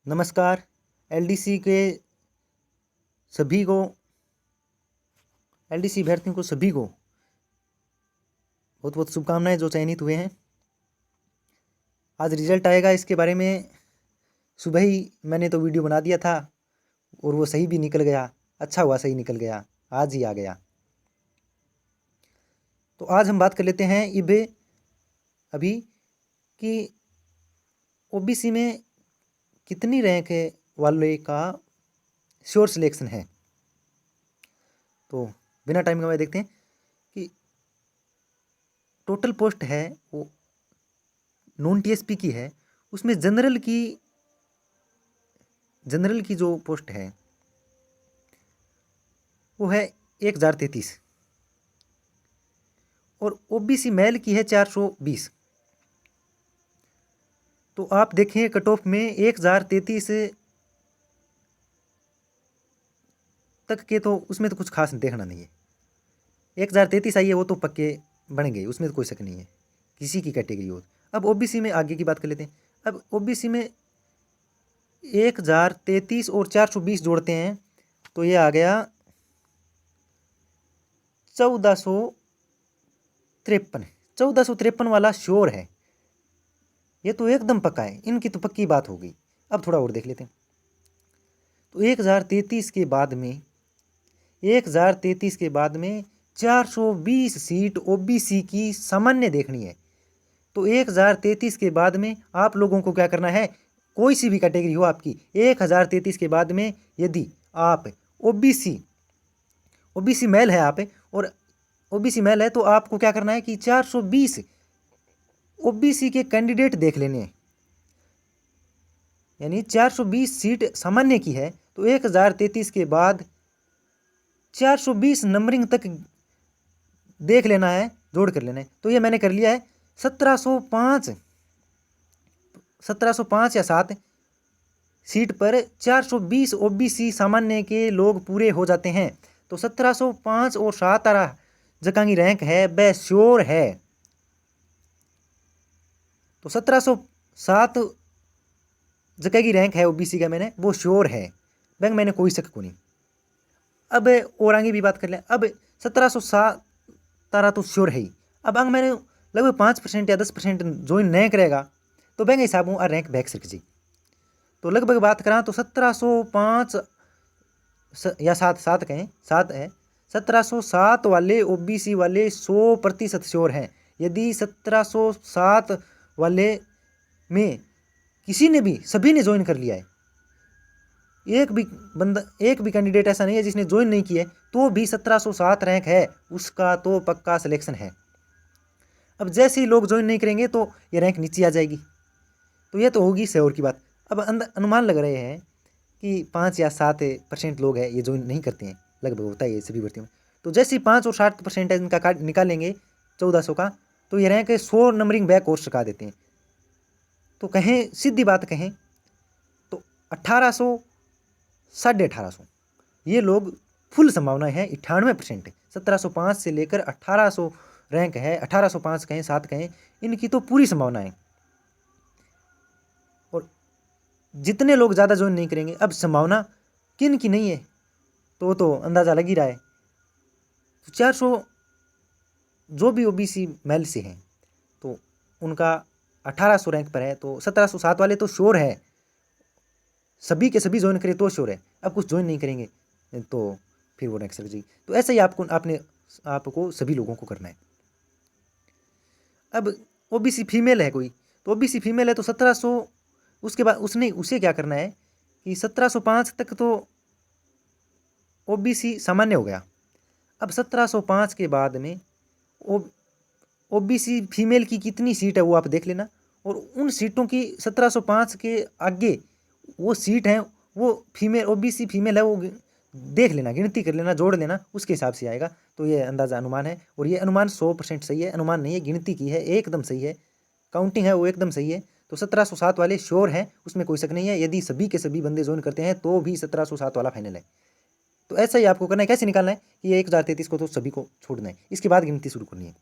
नमस्कार। एलडीसी के सभी को एलडीसी अभ्यर्थियों को सभी को बहुत बहुत शुभकामनाएं जो चयनित हुए हैं। आज रिजल्ट आएगा, इसके बारे में सुबह ही मैंने तो वीडियो बना दिया था और वो सही भी निकल गया। अच्छा हुआ सही निकल गया, आज ही आ गया। तो आज हम बात कर लेते हैं अभी कि ओबीसी में कितनी रैंक है वाले का श्योर सिलेक्शन है। तो बिना टाइम गंवाए देखते हैं कि टोटल पोस्ट है वो नॉन टीएसपी की है, उसमें जनरल की जो पोस्ट है वो है 1033 और ओबीसी मेल की है 420। तो आप देखें कट ऑफ में 1033 तक के, तो उसमें तो कुछ खास देखना नहीं है। 1033 आई है वो तो पक्के बन गए, उसमें तो कोई शक नहीं है किसी की कैटेगरी हो। अब ओबीसी में आगे की बात कर लेते हैं। अब ओबीसी में 1033 और 420 जोड़ते हैं तो ये आ गया 1453 वाला श्योर है। ये तो एकदम पक्का है, इनकी तो पक्की बात हो गई। अब थोड़ा और देख लेते हैं। तो 1033 के बाद में 420 सीट ओबीसी की सामान्य देखनी है। तो 1033 के बाद में आप लोगों को क्या करना है, कोई सी भी कैटेगरी हो आपकी, 1033 के बाद में यदि आप ओबीसी मेल है आप और ओबीसी मेल है तो आपको क्या करना है कि 420 ओबीसी के कैंडिडेट देख लेने हैं। यानी 420 सीट सामान्य की है तो 1033 के बाद 420 नंबरिंग तक देख लेना है, जोड़ कर लेना है। तो ये मैंने कर लिया है। 1705 या 7 सीट पर 420 ओबीसी सामान्य के लोग पूरे हो जाते हैं। तो 1705 और 7 जगह की रैंक है वह श्योर है। तो 1707 जगह की रैंक है ओबीसी का, मैंने वो श्योर है, बैंक मैंने कोई शक को नहीं। अब और आगे भी बात कर लें। अब 1707 तो श्योर है ही। अब अंग मैंने लगभग 5% या 10% ज्वाइन नहीं करेगा तो बैंक हिसाब हूँ रैंक बैक सक जी। तो लगभग बात करा तो 1705 या 7 कहें, 7 है। 1707 वाले ओबीसी वाले 100% श्योर हैं। यदि 1707 वाले में किसी ने भी, सभी ने ज्वाइन कर लिया है, एक भी कैंडिडेट ऐसा नहीं है जिसने ज्वाइन नहीं किया है, तो भी 1707 रैंक है, उसका तो पक्का सिलेक्शन है। अब जैसे ही लोग ज्वाइन नहीं करेंगे तो ये रैंक नीचे आ जाएगी। तो ये तो होगी श्योर की बात। अब अनुमान लग रहे हैं कि 5 या 7% लोग हैं ये ज्वाइन नहीं करते हैं, लगभग होता है ये सभी भर्तियों में। तो जैसे ही 5 और 7% इनका निकालेंगे 1400 का, तो ये रैंक 100 नंबरिंग बैक और सका देते हैं। तो कहें सीधी बात कहें तो 1800 1850 ये लोग फुल संभावना है 98%। 1705 से लेकर 1800 रैंक है, 1805 कहें 7 कहें, इनकी तो पूरी संभावना है। और जितने लोग ज़्यादा ज्वाइन नहीं करेंगे, अब संभावना किन की नहीं है तो अंदाज़ा लग ही रहा है। तो 400 जो भी ओबीसी मेल से हैं तो उनका 1800 रैंक पर है, तो 1707 वाले तो श्योर है, सभी के सभी ज्वाइन करें तो श्योर है। अब कुछ ज्वाइन नहीं करेंगे तो फिर वो रैंक सक जाएगी। तो ऐसा ही आपको सभी लोगों को करना है। अब ओबीसी फीमेल है कोई, तो ओबीसी फीमेल है तो 1700, उसके बाद उसे क्या करना है कि 1705 तक तो ओबीसी सामान्य हो गया। अब 1705 के बाद में ओबीसी फीमेल की कितनी सीट है वो आप देख लेना, और उन सीटों की 1705 के आगे वो सीट हैं, वो फीमेल ओबीसी फीमेल है, वो देख लेना, गिनती कर लेना, जोड़ लेना, उसके हिसाब से आएगा। तो ये अंदाज़ा अनुमान है, और ये अनुमान 100% सही है, अनुमान नहीं है, गिनती की है, एकदम सही है, काउंटिंग है वो एकदम सही है। तो 1707 वाले श्योर हैं, उसमें कोई शक नहीं है। यदि सभी के सभी बंदे ज्वाइन करते हैं तो भी 1707 वाला फाइनल है। तो ऐसा ही आपको करना है। कैसे निकालना है कि ये 1033 को तो सभी को छोड़ना है, इसके बाद गिनती शुरू करनी है।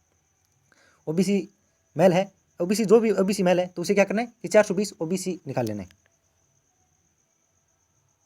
ओबीसी मेल है, ओबीसी जो भी ओबीसी मेल है तो उसे क्या करना है कि 420 ओबीसी निकाल लेना है।